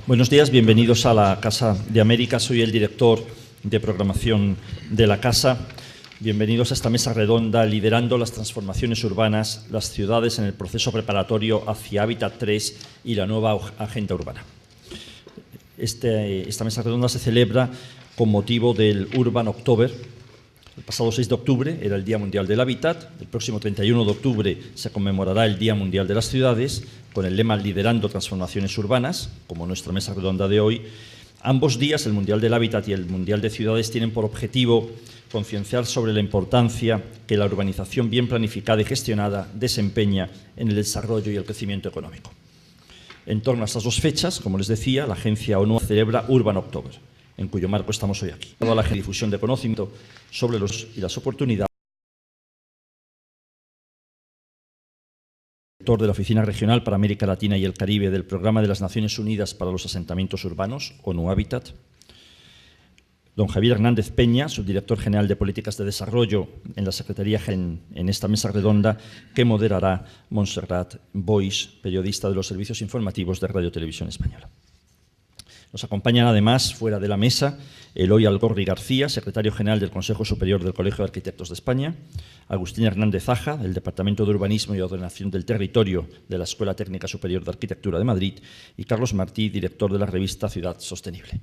Buenos días, bienvenidos a la Casa de América. Soy el director de programación de la Casa. Bienvenidos a esta mesa redonda liderando las transformaciones urbanas, las ciudades en el proceso preparatorio hacia Hábitat 3 y la nueva agenda urbana. Esta mesa redonda se celebra con motivo del Urban October. El pasado 6 de octubre era el Día Mundial del Hábitat. El próximo 31 de octubre se conmemorará el Día Mundial de las Ciudades, con el lema Liderando Transformaciones Urbanas, como nuestra mesa redonda de hoy. Ambos días, el Mundial del Hábitat y el Mundial de Ciudades, tienen por objetivo concienciar sobre la importancia que la urbanización bien planificada y gestionada desempeña en el desarrollo y el crecimiento económico. En torno a estas dos fechas, como les decía, la agencia ONU celebra Urban October, en cuyo marco estamos hoy aquí. Toda la difusión de conocimiento sobre los y las oportunidades. Director de la Oficina Regional para América Latina y el Caribe del Programa de las Naciones Unidas para los Asentamientos Urbanos, ONU Hábitat. Don Javier Hernández Peña, subdirector general de Políticas de Desarrollo en la Secretaría en esta mesa redonda que moderará Montserrat Boix, periodista de los servicios informativos de Radio Televisión Española. Nos acompañan además, fuera de la mesa, Eloy Algorri García, secretario general del Consejo Superior del Colegio de Arquitectos de España, Agustín Hernández Aja, del Departamento de Urbanismo y Ordenación del Territorio de la Escuela Técnica Superior de Arquitectura de Madrid, y Carlos Martí, director de la revista Ciudad Sostenible.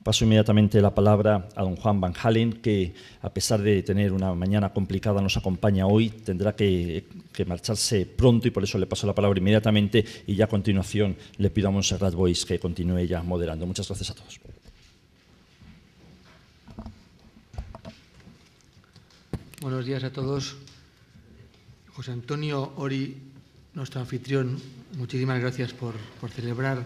Paso inmediatamente la palabra a don Juan Van Halen, que, a pesar de tener una mañana complicada, nos acompaña hoy. Tendrá que marcharse pronto y por eso le paso la palabra inmediatamente y ya a continuación le pido a Montserrat Boix que continúe ya moderando. Muchas gracias a todos. Buenos días a todos. José Antonio Ori, nuestro anfitrión, muchísimas gracias por celebrar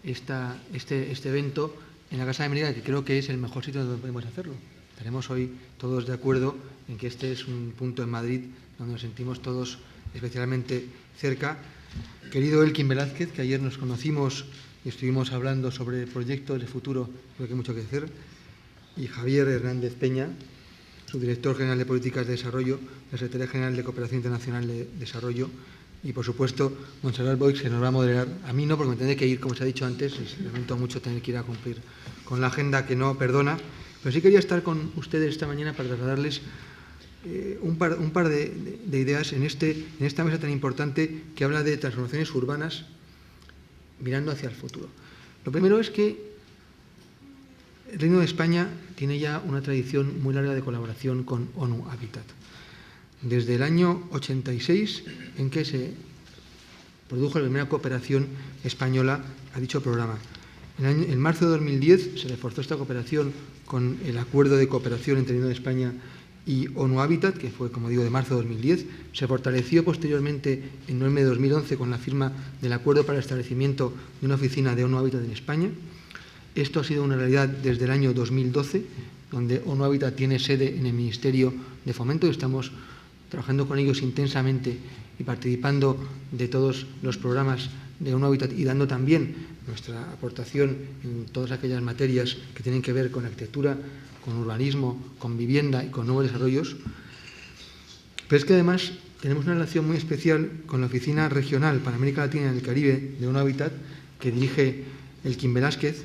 este evento en la Casa de América, que creo que es el mejor sitio donde podemos hacerlo. Estaremos hoy todos de acuerdo en que este es un punto en Madrid donde nos sentimos todos especialmente cerca. Querido Elkin Velázquez, que ayer nos conocimos y estuvimos hablando sobre proyectos de futuro, creo que hay mucho que hacer, y Javier Hernández Peña, subdirector general de Políticas de Desarrollo, la Secretaría General de Cooperación Internacional de Desarrollo, y, por supuesto, Montserrat Boix, que nos va a moderar. A mí no, porque me tendré que ir, como se ha dicho antes, y lamento mucho tener que ir a cumplir con la agenda que no perdona. Pero sí quería estar con ustedes esta mañana para trasladarles un par de ideas en esta mesa tan importante que habla de transformaciones urbanas mirando hacia el futuro. Lo primero es que el Reino de España tiene ya una tradición muy larga de colaboración con ONU Hábitat. Desde el año 86, en que se produjo la primera cooperación española a dicho programa. En marzo de 2010 se reforzó esta cooperación con el acuerdo de cooperación entre el Reino de España y ONU Hábitat, que fue, como digo, de marzo de 2010. Se fortaleció posteriormente en noviembre de 2011 con la firma del acuerdo para el establecimiento de una oficina de ONU Hábitat en España. Esto ha sido una realidad desde el año 2012, donde ONU Hábitat tiene sede en el Ministerio de Fomento y estamos trabajando con ellos intensamente y participando de todos los programas de ONU Hábitat y dando también nuestra aportación en todas aquellas materias que tienen que ver con arquitectura, con urbanismo, con vivienda y con nuevos desarrollos. Pero es que además tenemos una relación muy especial con la Oficina Regional para América Latina y el Caribe de ONU Hábitat, que dirige Elkin Velázquez,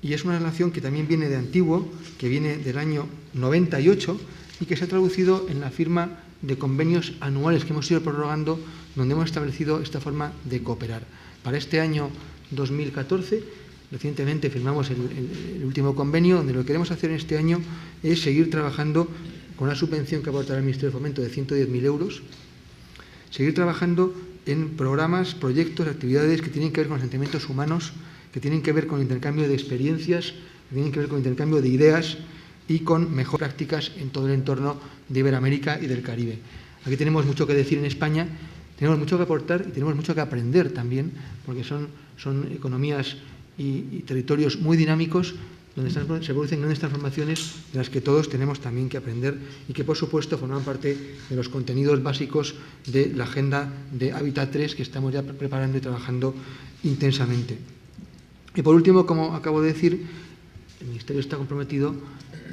y es una relación que también viene de antiguo, que viene del año 98 y que se ha traducido en la firma de convenios anuales que hemos ido prorrogando, donde hemos establecido esta forma de cooperar. Para este año 2014, recientemente firmamos el último convenio, donde lo que queremos hacer en este año es seguir trabajando con una subvención que aportará el Ministerio de Fomento de 110.000 euros, seguir trabajando en programas, proyectos, actividades que tienen que ver con asentamientos humanos, que tienen que ver con intercambio de experiencias, que tienen que ver con intercambio de ideas y con mejores prácticas en todo el entorno de Iberoamérica y del Caribe. Aquí tenemos mucho que decir en España, tenemos mucho que aportar y tenemos mucho que aprender también, porque son economías y territorios muy dinámicos, donde se producen grandes transformaciones de las que todos tenemos también que aprender y que, por supuesto, forman parte de los contenidos básicos de la Agenda de Hábitat 3 que estamos ya preparando y trabajando intensamente. Y, por último, como acabo de decir, el Ministerio está comprometido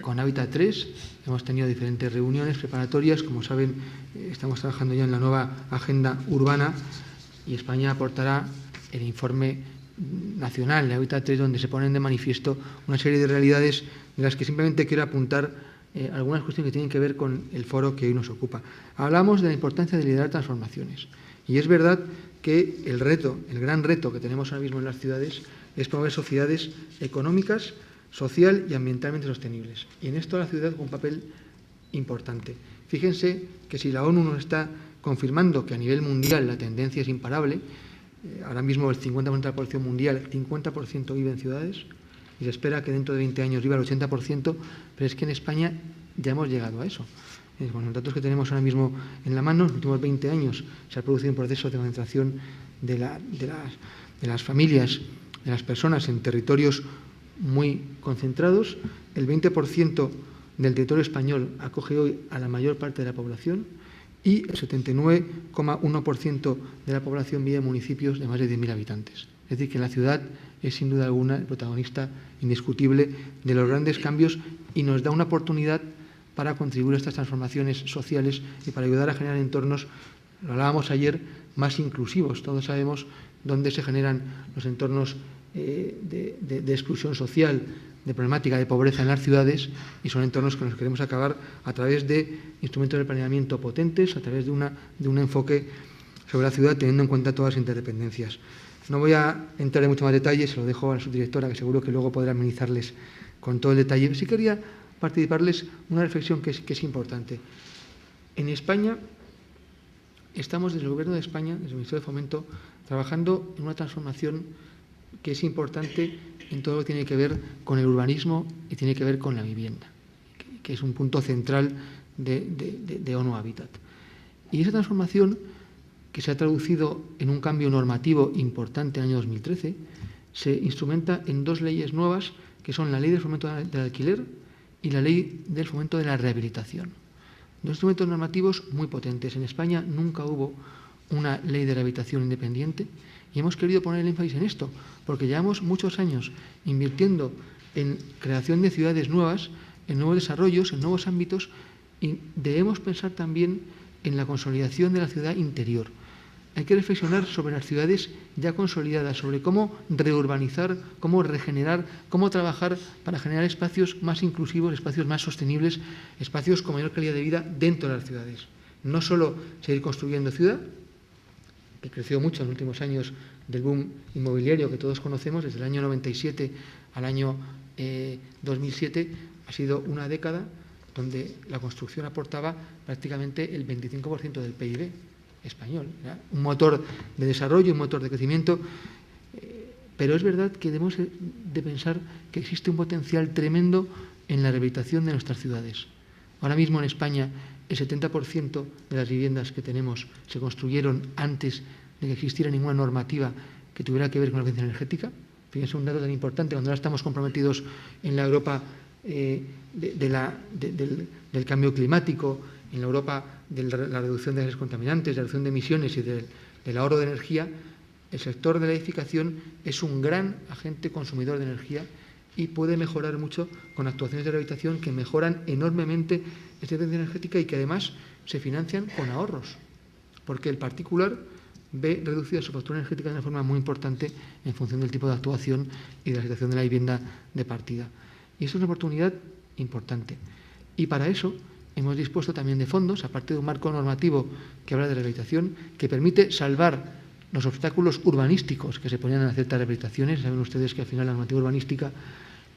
con Hábitat 3. Hemos tenido diferentes reuniones preparatorias. Como saben, estamos trabajando ya en la nueva agenda urbana y España aportará el informe nacional, el Hábitat 3, donde se ponen de manifiesto una serie de realidades de las que simplemente quiero apuntar algunas cuestiones que tienen que ver con el foro que hoy nos ocupa. Hablamos de la importancia de liderar transformaciones. Y es verdad que el gran reto que tenemos ahora mismo en las ciudades es promover sociedades económicas, social y ambientalmente sostenibles. Y en esto la ciudad juega un papel importante. Fíjense que si la ONU nos está confirmando que a nivel mundial la tendencia es imparable, ahora mismo el 50% de la población mundial, el 50% vive en ciudades, y se espera que dentro de 20 años viva el 80%, pero es que en España ya hemos llegado a eso. Con los datos que tenemos ahora mismo en la mano, en los últimos 20 años se ha producido un proceso de concentración de las familias, de las personas en territorios muy concentrados. El 20% del territorio español acoge hoy a la mayor parte de la población y el 79,1% de la población vive en municipios de más de 10.000 habitantes. Es decir, que la ciudad es sin duda alguna el protagonista indiscutible de los grandes cambios y nos da una oportunidad para contribuir a estas transformaciones sociales y para ayudar a generar entornos, lo hablábamos ayer, más inclusivos. Todos sabemos dónde se generan los entornos de exclusión social, de problemática de pobreza en las ciudades, y son entornos con los que queremos acabar a través de instrumentos de planeamiento potentes, a través de un enfoque sobre la ciudad teniendo en cuenta todas las interdependencias. No voy a entrar en mucho más detalle, se lo dejo a la subdirectora, que seguro que luego podrá amenizarles con todo el detalle. Sí quería participarles una reflexión que es importante. En España estamos, desde el Gobierno de España, desde el Ministerio de Fomento, trabajando en una transformación que es importante en todo lo que tiene que ver con el urbanismo y tiene que ver con la vivienda, que es un punto central de ONU Habitat. Y esa transformación, que se ha traducido en un cambio normativo importante en el año 2013, se instrumenta en dos leyes nuevas, que son la Ley del Fomento del Alquiler y la Ley del Fomento de la Rehabilitación. Dos instrumentos normativos muy potentes. En España nunca hubo una ley de rehabilitación independiente y hemos querido poner el énfasis en esto, porque llevamos muchos años invirtiendo en creación de ciudades nuevas, en nuevos desarrollos, en nuevos ámbitos, y debemos pensar también en la consolidación de la ciudad interior. Hay que reflexionar sobre las ciudades ya consolidadas, sobre cómo reurbanizar, cómo regenerar, cómo trabajar para generar espacios más inclusivos, espacios más sostenibles, espacios con mayor calidad de vida dentro de las ciudades. No solo seguir construyendo ciudad, que creció mucho en los últimos años del boom inmobiliario que todos conocemos, desde el año 97 al año 2007, ha sido una década donde la construcción aportaba prácticamente el 25% del PIB español. ¿Verdad? Un motor de desarrollo, un motor de crecimiento, pero es verdad que debemos de pensar que existe un potencial tremendo en la rehabilitación de nuestras ciudades. Ahora mismo en España el 70% de las viviendas que tenemos se construyeron antes de que existiera ninguna normativa que tuviera que ver con la eficiencia energética. Fíjense, un dato tan importante cuando ahora estamos comprometidos en la Europa del cambio climático, en la Europa de la reducción de gases contaminantes, de la reducción de emisiones y del ahorro de energía. El sector de la edificación es un gran agente consumidor de energía y puede mejorar mucho con actuaciones de rehabilitación que mejoran enormemente esta eficiencia energética y que además se financian con ahorros, porque el particular ve reducida su factura energética de una forma muy importante en función del tipo de actuación y de la situación de la vivienda de partida. Y eso es una oportunidad importante. Y para eso hemos dispuesto también de fondos, aparte de un marco normativo que habla de rehabilitación, que permite salvar los obstáculos urbanísticos que se ponían en ciertas rehabilitaciones. Saben ustedes que al final la normativa urbanística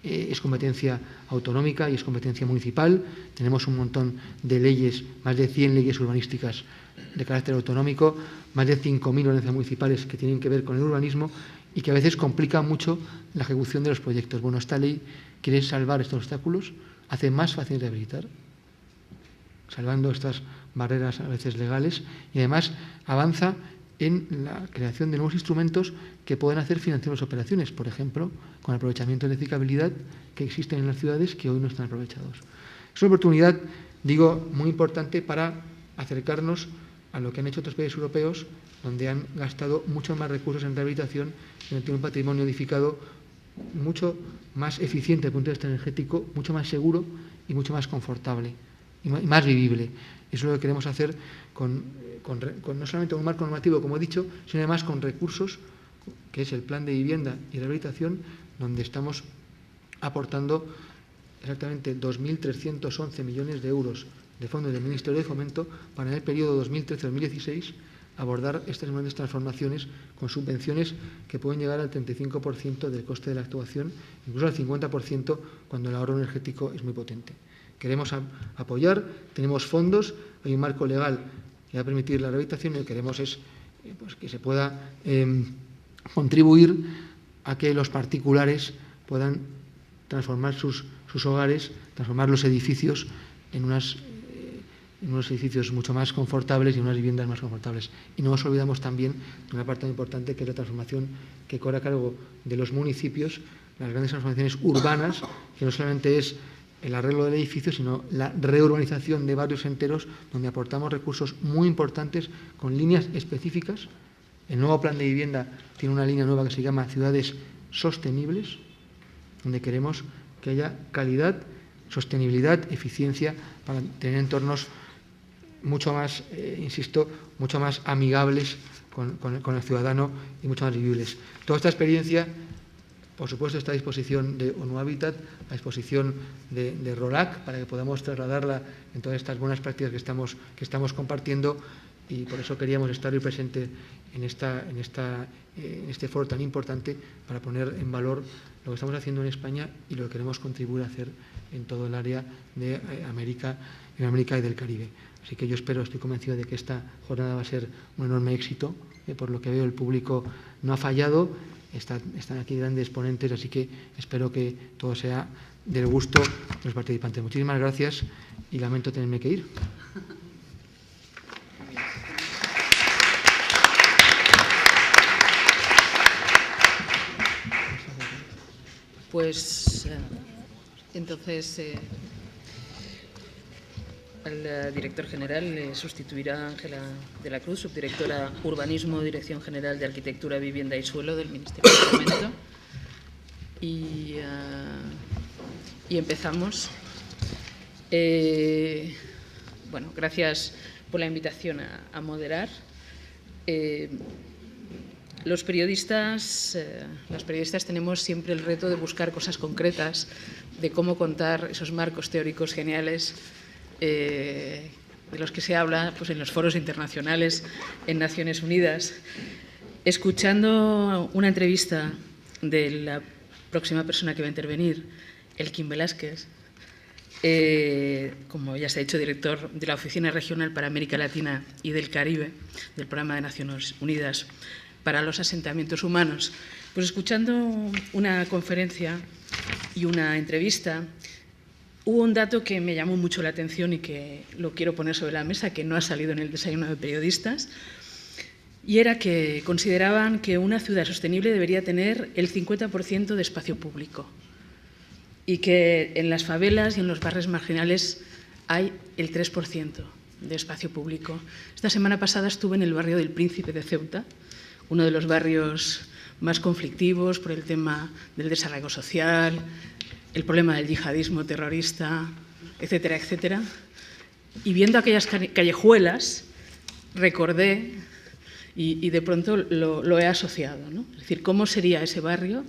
es competencia autonómica y es competencia municipal. Tenemos un montón de leyes, más de 100 leyes urbanísticas de carácter autonómico, más de 5.000 ordenanzas municipales que tienen que ver con el urbanismo y que a veces complican mucho la ejecución de los proyectos. Bueno, esta ley quiere salvar estos obstáculos, hace más fácil rehabilitar, salvando estas barreras a veces legales, y además avanza en la creación de nuevos instrumentos que pueden hacer financiar las operaciones, por ejemplo, con aprovechamiento de edificabilidad que existen en las ciudades que hoy no están aprovechados. Es una oportunidad, digo, muy importante para acercarnos a lo que han hecho otros países europeos, donde han gastado muchos más recursos en rehabilitación y donde tienen un patrimonio edificado mucho más eficiente desde el punto de vista energético, mucho más seguro y mucho más confortable y más vivible. Eso es lo que queremos hacer con no solamente un marco normativo, como he dicho, sino además con recursos, que es el Plan de Vivienda y Rehabilitación, donde estamos aportando exactamente 2.311 millones de euros de fondos del Ministerio de Fomento para en el periodo 2013-2016 abordar estas grandes transformaciones con subvenciones que pueden llegar al 35% del coste de la actuación, incluso al 50% cuando el ahorro energético es muy potente. Queremos apoyar, tenemos fondos, hay un marco legal que va a permitir la rehabilitación y lo que queremos es pues, que se pueda contribuir a que los particulares puedan transformar sus hogares, transformar los edificios en unos edificios mucho más confortables y unas viviendas más confortables. Y no nos olvidamos también de una parte muy importante que es la transformación que corre a cargo de los municipios, las grandes transformaciones urbanas, que no solamente es el arreglo del edificio, sino la reurbanización de barrios enteros, donde aportamos recursos muy importantes con líneas específicas. El nuevo plan de vivienda tiene una línea nueva que se llama Ciudades Sostenibles, donde queremos que haya calidad, sostenibilidad, eficiencia, para tener entornos mucho más, insisto, mucho más amigables con el ciudadano y mucho más vivibles. Toda esta experiencia, por supuesto, está a disposición de ONU Habitat, a disposición de ROLAC, para que podamos trasladarla en todas estas buenas prácticas que estamos compartiendo, y por eso queríamos estar hoy presente en este foro tan importante para poner en valor lo que estamos haciendo en España y lo que queremos contribuir a hacer en todo el área de América y del Caribe. Así que yo espero, estoy convencido de que esta jornada va a ser un enorme éxito. Por lo que veo, el público no ha fallado, están aquí grandes ponentes, así que espero que todo sea del gusto de los participantes. Muchísimas gracias y lamento tenerme que ir. Pues entonces al director general le sustituirá Ángela de la Cruz, subdirectora Urbanismo, Dirección General de Arquitectura, Vivienda y Suelo del Ministerio de Fomento. Y empezamos. Bueno, gracias por la invitación a moderar. Los periodistas tenemos siempre el reto de buscar cosas concretas, de cómo contar esos marcos teóricos geniales de los que se habla pues, en los foros internacionales, en Naciones Unidas. Escuchando una entrevista de la próxima persona que va a intervenir, Elkin Velázquez, como ya se ha dicho, director de la Oficina Regional para América Latina y del Caribe, del Programa de Naciones Unidas para los Asentamientos Humanos, pues escuchando una conferencia y una entrevista, hubo un dato que me llamó mucho la atención y que lo quiero poner sobre la mesa, que no ha salido en el desayuno de periodistas, y era que consideraban que una ciudad sostenible debería tener el 50% de espacio público y que en las favelas y en los barrios marginales hay el 3% de espacio público. Esta semana pasada estuve en el barrio del Príncipe de Ceuta, uno de los barrios más conflictivos por el tema del desarraigo social, el problema del yihadismo terrorista, etcétera, etcétera. Y viendo aquellas callejuelas, recordé y de pronto lo he asociado, ¿no? Es decir, ¿cómo sería ese barrio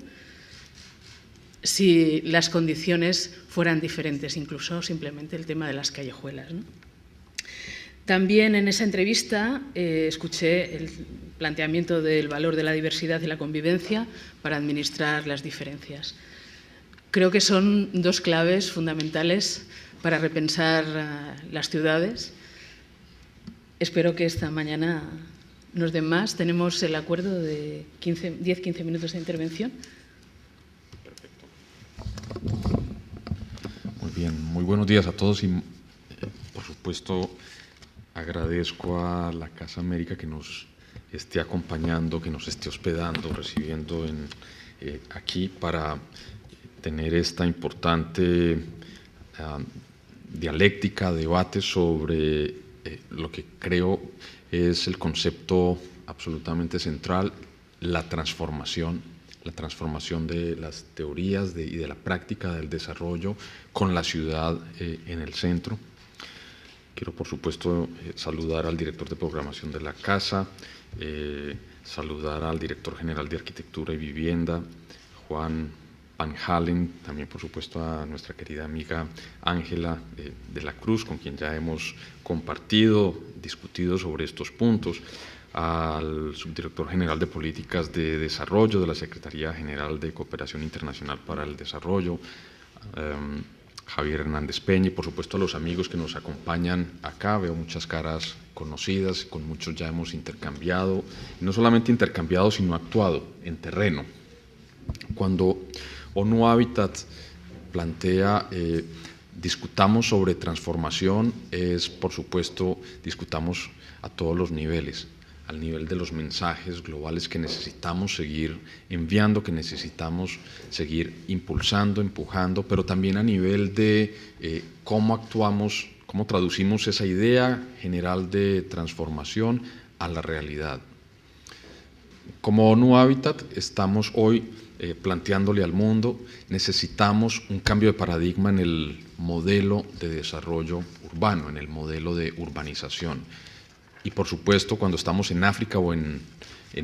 si las condiciones fueran diferentes, incluso simplemente el tema de las callejuelas, ¿no? También en esa entrevista escuché el planteamiento del valor de la diversidad y la convivencia para administrar las diferencias. Creo que son dos claves fundamentales para repensar las ciudades. Espero que esta mañana nos den más. Tenemos el acuerdo de 10-15 minutos de intervención. Perfecto. Muy bien, muy buenos días a todos y, por supuesto, agradezco a la Casa América que nos esté acompañando, que nos esté hospedando, recibiendo aquí para tener esta importante dialéctica, debate sobre lo que creo es el concepto absolutamente central, la transformación de las teorías y de la práctica del desarrollo con la ciudad en el centro. Quiero, por supuesto, saludar al director de programación de la Casa, saludar al director general de Arquitectura y Vivienda, Juan Van Halen, también, por supuesto, a nuestra querida amiga Ángela de la Cruz, con quien ya hemos compartido, discutido sobre estos puntos, al subdirector general de Políticas de Desarrollo de la Secretaría General de Cooperación Internacional para el Desarrollo, Javier Hernández Peña, y por supuesto a los amigos que nos acompañan acá. Veo muchas caras conocidas, con muchos ya hemos intercambiado, y no solamente intercambiado, sino actuado en terreno. Cuando ONU Habitat plantea discutamos sobre transformación, es por supuesto discutamos a todos los niveles, al nivel de los mensajes globales que necesitamos seguir enviando, que necesitamos seguir impulsando, empujando, pero también a nivel de cómo actuamos, cómo traducimos esa idea general de transformación a la realidad. Como ONU Habitat estamos hoy planteándole al mundo, necesitamos un cambio de paradigma en el modelo de desarrollo urbano, en el modelo de urbanización. Y por supuesto, cuando estamos en África o en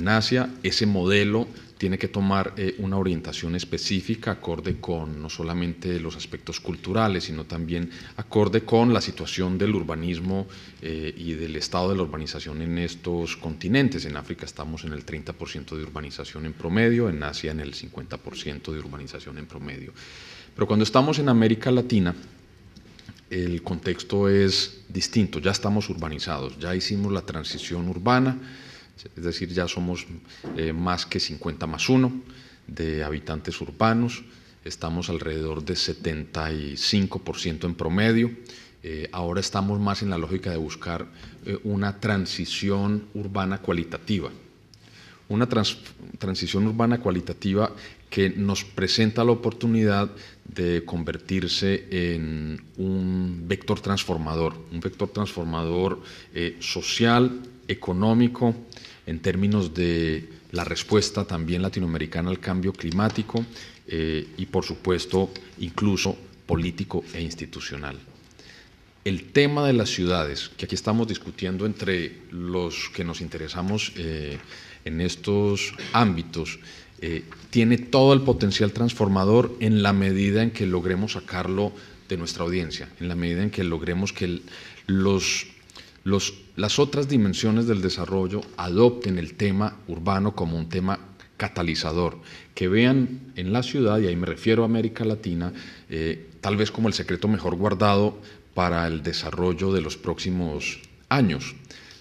Asia, ese modelo tiene que tomar una orientación específica, acorde con no solamente los aspectos culturales, sino también acorde con la situación del urbanismo y del estado de la urbanización en estos continentes. En África estamos en el 30% de urbanización en promedio, en Asia en el 50% de urbanización en promedio. Pero cuando estamos en América Latina, el contexto es distinto, ya estamos urbanizados, ya hicimos la transición urbana, es decir, ya somos más que 50+1 de habitantes urbanos, estamos alrededor de 75% en promedio. Ahora estamos más en la lógica de buscar una transición urbana cualitativa, una transición urbana cualitativa que nos presenta la oportunidad de convertirse en un vector transformador social, económico, en términos de la respuesta también latinoamericana al cambio climático y, por supuesto, incluso político e institucional. El tema de las ciudades, que aquí estamos discutiendo entre los que nos interesamos en estos ámbitos, tiene todo el potencial transformador en la medida en que logremos sacarlo de nuestra audiencia, en la medida en que logremos que las otras dimensiones del desarrollo adopten el tema urbano como un tema catalizador, que vean en la ciudad, y ahí me refiero a América Latina, tal vez como el secreto mejor guardado para el desarrollo de los próximos años.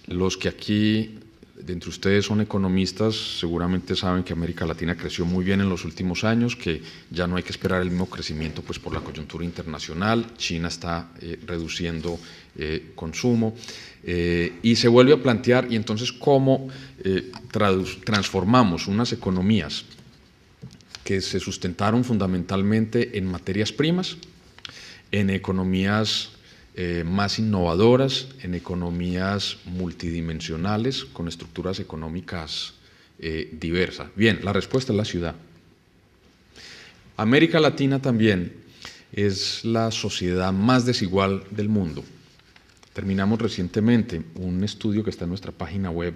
Los que aquí de entre ustedes son economistas, seguramente saben que América Latina creció muy bien en los últimos años, que ya no hay que esperar el mismo crecimiento pues, por la coyuntura internacional. China está reduciendo consumo y se vuelve a plantear, y entonces cómo transformamos unas economías que se sustentaron fundamentalmente en materias primas, en economías más innovadoras, en economías multidimensionales, con estructuras económicas diversas. Bien, la respuesta es la ciudad. América Latina también es la sociedad más desigual del mundo. Terminamos recientemente un estudio que está en nuestra página web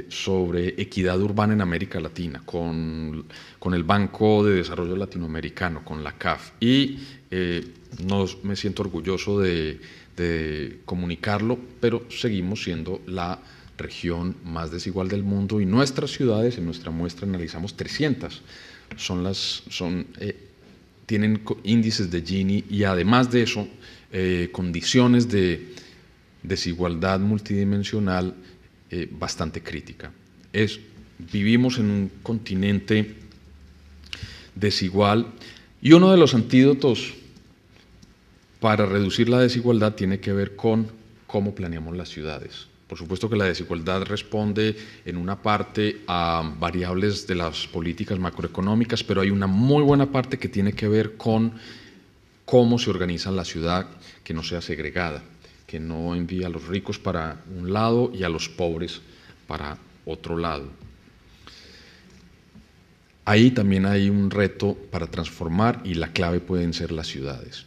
sobre equidad urbana en América Latina con el Banco de Desarrollo Latinoamericano, con la CAF, y me siento orgulloso de comunicarlo, pero seguimos siendo la región más desigual del mundo, y nuestras ciudades, en nuestra muestra analizamos 300, tienen índices de Gini, y además de eso, condiciones de desigualdad multidimensional bastante crítica. Vivimos en un continente desigual, y uno de los antídotos para reducir la desigualdad tiene que ver con cómo planeamos las ciudades. Por supuesto que la desigualdad responde en una parte a variables de las políticas macroeconómicas, pero hay una muy buena parte que tiene que ver con cómo se organiza la ciudad, que no sea segregada, que no envíe a los ricos para un lado y a los pobres para otro lado. Ahí también hay un reto para transformar, y la clave pueden ser las ciudades.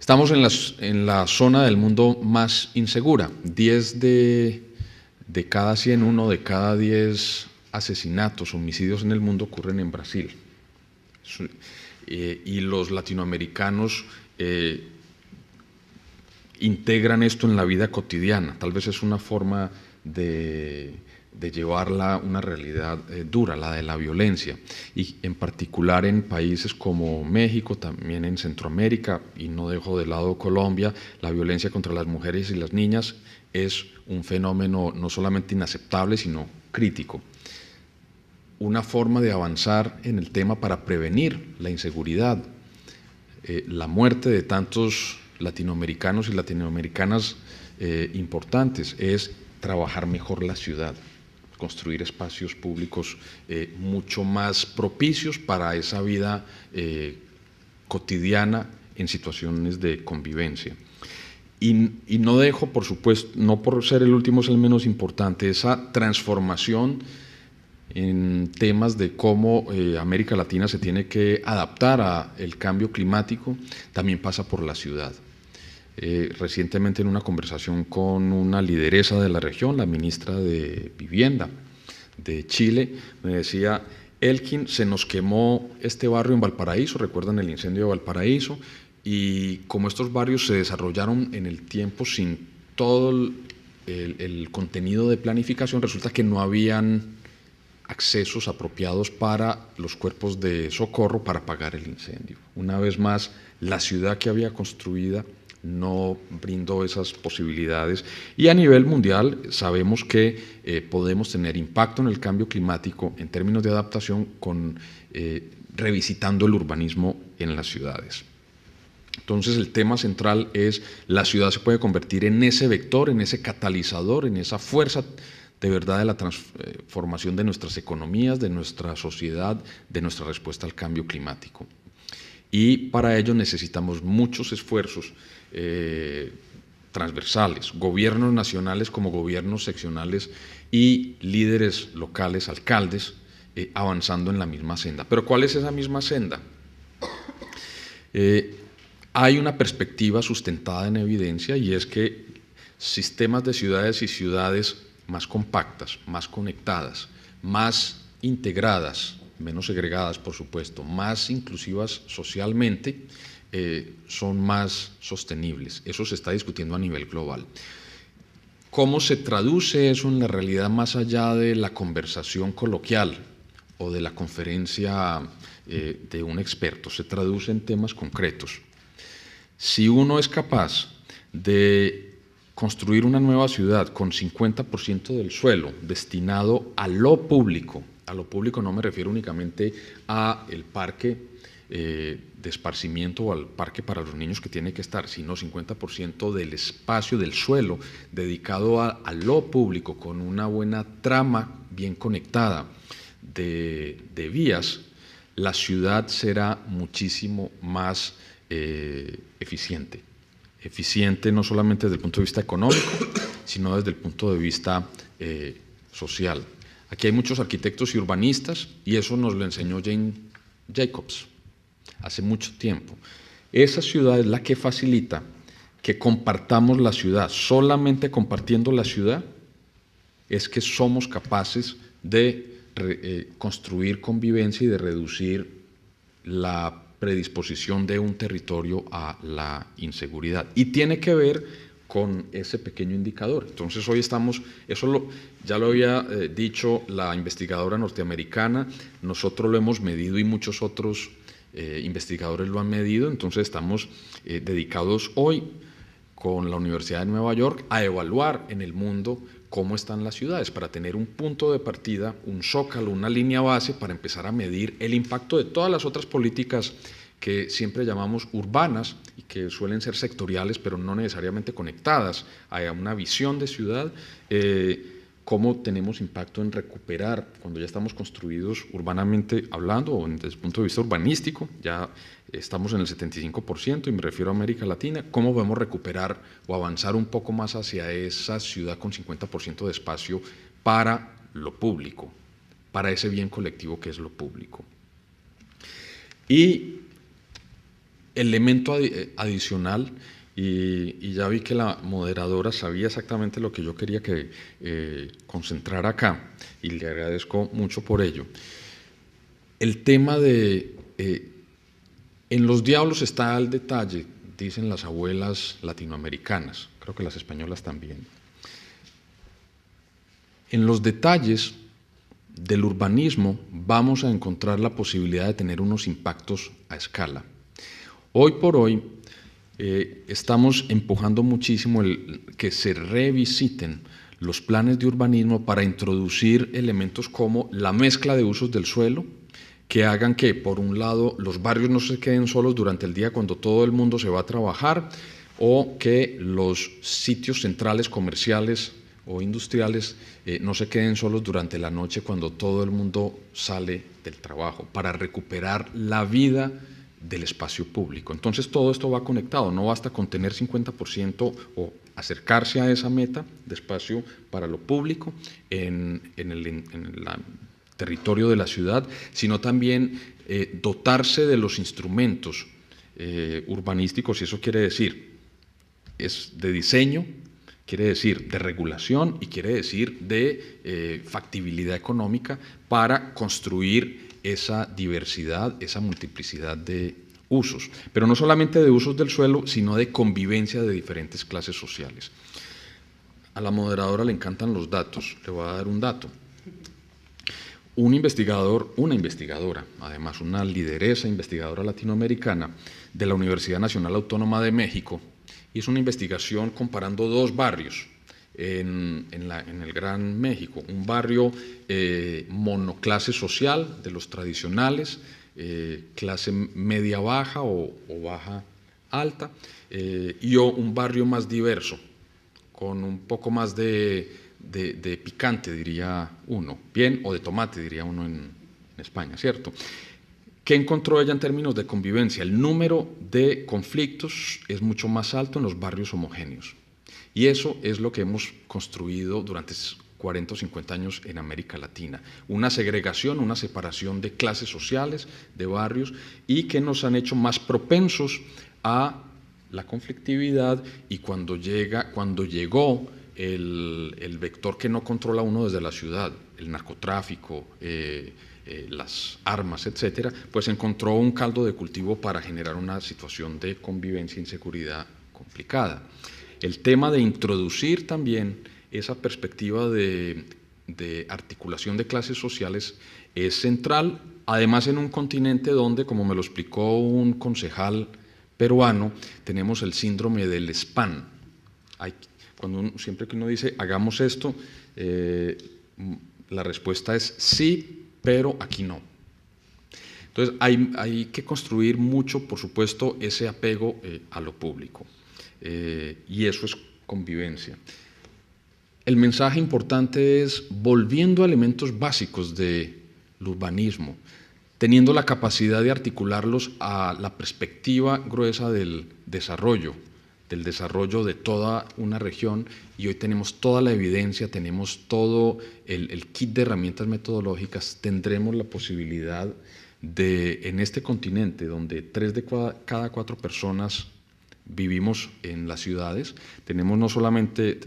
Estamos en la zona del mundo más insegura. 10 de cada 100, 1 de cada 10 asesinatos, homicidios en el mundo ocurren en Brasil. Y los latinoamericanos integran esto en la vida cotidiana. Tal vez es una forma de llevarla una realidad dura, la de la violencia, y en particular en países como México, también en Centroamérica, y no dejo de lado Colombia, la violencia contra las mujeres y las niñas es un fenómeno no solamente inaceptable, sino crítico. Una forma de avanzar en el tema para prevenir la inseguridad, la muerte de tantos latinoamericanos y latinoamericanas importantes, es trabajar mejor la ciudad, construir espacios públicos mucho más propicios para esa vida cotidiana en situaciones de convivencia. Y no dejo, por supuesto, no por ser el último es el menos importante, esa transformación en temas de cómo América Latina se tiene que adaptar al cambio climático, también pasa por la ciudad. Recientemente en una conversación con una lideresa de la región, la ministra de Vivienda de Chile, me decía: Elkin, se nos quemó este barrio en Valparaíso, recuerdan el incendio de Valparaíso, y como estos barrios se desarrollaron en el tiempo sin todo el contenido de planificación, resulta que no habían accesos apropiados para los cuerpos de socorro para apagar el incendio. Una vez más, la ciudad que había construida no brindó esas posibilidades, y a nivel mundial sabemos que podemos tener impacto en el cambio climático en términos de adaptación revisitando el urbanismo en las ciudades. Entonces el tema central es: la ciudad se puede convertir en ese vector, en ese catalizador, en esa fuerza de verdad de la transformación de nuestras economías, de nuestra sociedad, de nuestra respuesta al cambio climático. Y para ello necesitamos muchos esfuerzos transversales, gobiernos nacionales como gobiernos seccionales y líderes locales, alcaldes, avanzando en la misma senda. ¿Pero cuál es esa misma senda? Hay una perspectiva sustentada en evidencia, y es que sistemas de ciudades y ciudades más compactas, más conectadas, más integradas, menos segregadas por supuesto, más inclusivas socialmente, son más sostenibles. Eso se está discutiendo a nivel global. ¿Cómo se traduce eso en la realidad más allá de la conversación coloquial o de la conferencia de un experto? Se traduce en temas concretos. Si uno es capaz de construir una nueva ciudad con 50% del suelo destinado a lo público no me refiero únicamente al parque de esparcimiento o al parque para los niños que tiene que estar, sino 50% del espacio, del suelo, dedicado a lo público, con una buena trama bien conectada de vías, la ciudad será muchísimo más eficiente. Eficiente no solamente desde el punto de vista económico, sino desde el punto de vista social. Aquí hay muchos arquitectos y urbanistas, y eso nos lo enseñó Jane Jacobs hace mucho tiempo. Esa ciudad es la que facilita que compartamos la ciudad. Solamente compartiendo la ciudad es que somos capaces de construir convivencia y de reducir la predisposición de un territorio a la inseguridad. Y tiene que ver con ese pequeño indicador. Entonces hoy estamos, ya lo había dicho la investigadora norteamericana, nosotros lo hemos medido y muchos otros investigadores lo han medido. Entonces estamos dedicados hoy con la Universidad de Nueva York a evaluar en el mundo cómo están las ciudades, para tener un punto de partida, un zócalo, una línea base para empezar a medir el impacto de todas las otras políticas que siempre llamamos urbanas y que suelen ser sectoriales, pero no necesariamente conectadas a una visión de ciudad, cómo tenemos impacto en recuperar, cuando ya estamos construidos urbanamente hablando, o desde el punto de vista urbanístico, ya estamos en el 75%, y me refiero a América Latina, cómo podemos recuperar o avanzar un poco más hacia esa ciudad con 50% de espacio para lo público, para ese bien colectivo que es lo público. Y elemento adicional, y ya vi que la moderadora sabía exactamente lo que yo quería que concentrara acá, y le agradezco mucho por ello. El tema de en los diablos está el detalle, dicen las abuelas latinoamericanas, creo que las españolas también. En los detalles del urbanismo vamos a encontrar la posibilidad de tener unos impactos a escala. Hoy por hoy estamos empujando muchísimo que se revisiten los planes de urbanismo para introducir elementos como la mezcla de usos del suelo, que hagan que, por un lado, los barrios no se queden solos durante el día cuando todo el mundo se va a trabajar, o que los sitios centrales comerciales o industriales no se queden solos durante la noche cuando todo el mundo sale del trabajo, para recuperar la vida del espacio público. Entonces todo esto va conectado, no basta con tener 50% o acercarse a esa meta de espacio para lo público en el territorio de la ciudad, sino también dotarse de los instrumentos urbanísticos, y eso quiere decir, es de diseño, quiere decir de regulación y quiere decir de factibilidad económica para construir esa diversidad, esa multiplicidad de usos, pero no solamente de usos del suelo, sino de convivencia de diferentes clases sociales. A la moderadora le encantan los datos, le voy a dar un dato. Un investigador, una investigadora, además una lideresa investigadora latinoamericana de la Universidad Nacional Autónoma de México, hizo una investigación comparando dos barrios en el Gran México, un barrio monoclase social de los tradicionales, clase media baja o baja alta, y un barrio más diverso, con un poco más de picante, diría uno, bien, o de tomate, diría uno en España, ¿cierto? ¿Qué encontró ella en términos de convivencia? El número de conflictos es mucho más alto en los barrios homogéneos. Y eso es lo que hemos construido durante 40 o 50 años en América Latina. Una segregación, una separación de clases sociales, de barrios, y que nos han hecho más propensos a la conflictividad, y cuando llegó el vector que no controla uno desde la ciudad, el narcotráfico, las armas, etcétera, pues encontró un caldo de cultivo para generar una situación de convivencia e inseguridad complicada. El tema de introducir también esa perspectiva de articulación de clases sociales es central, además en un continente donde, como me lo explicó un concejal peruano, tenemos el síndrome del spam. Siempre que uno dice, hagamos esto, la respuesta es sí, pero aquí no. Entonces hay que construir mucho, por supuesto, ese apego a lo público, y eso es convivencia. El mensaje importante es, volviendo a elementos básicos del urbanismo, teniendo la capacidad de articularlos a la perspectiva gruesa del desarrollo de toda una región, y hoy tenemos toda la evidencia, tenemos todo el kit de herramientas metodológicas. Tendremos la posibilidad de, en este continente donde 3 de cada 4 personas vivimos en las ciudades, tendremos no solamente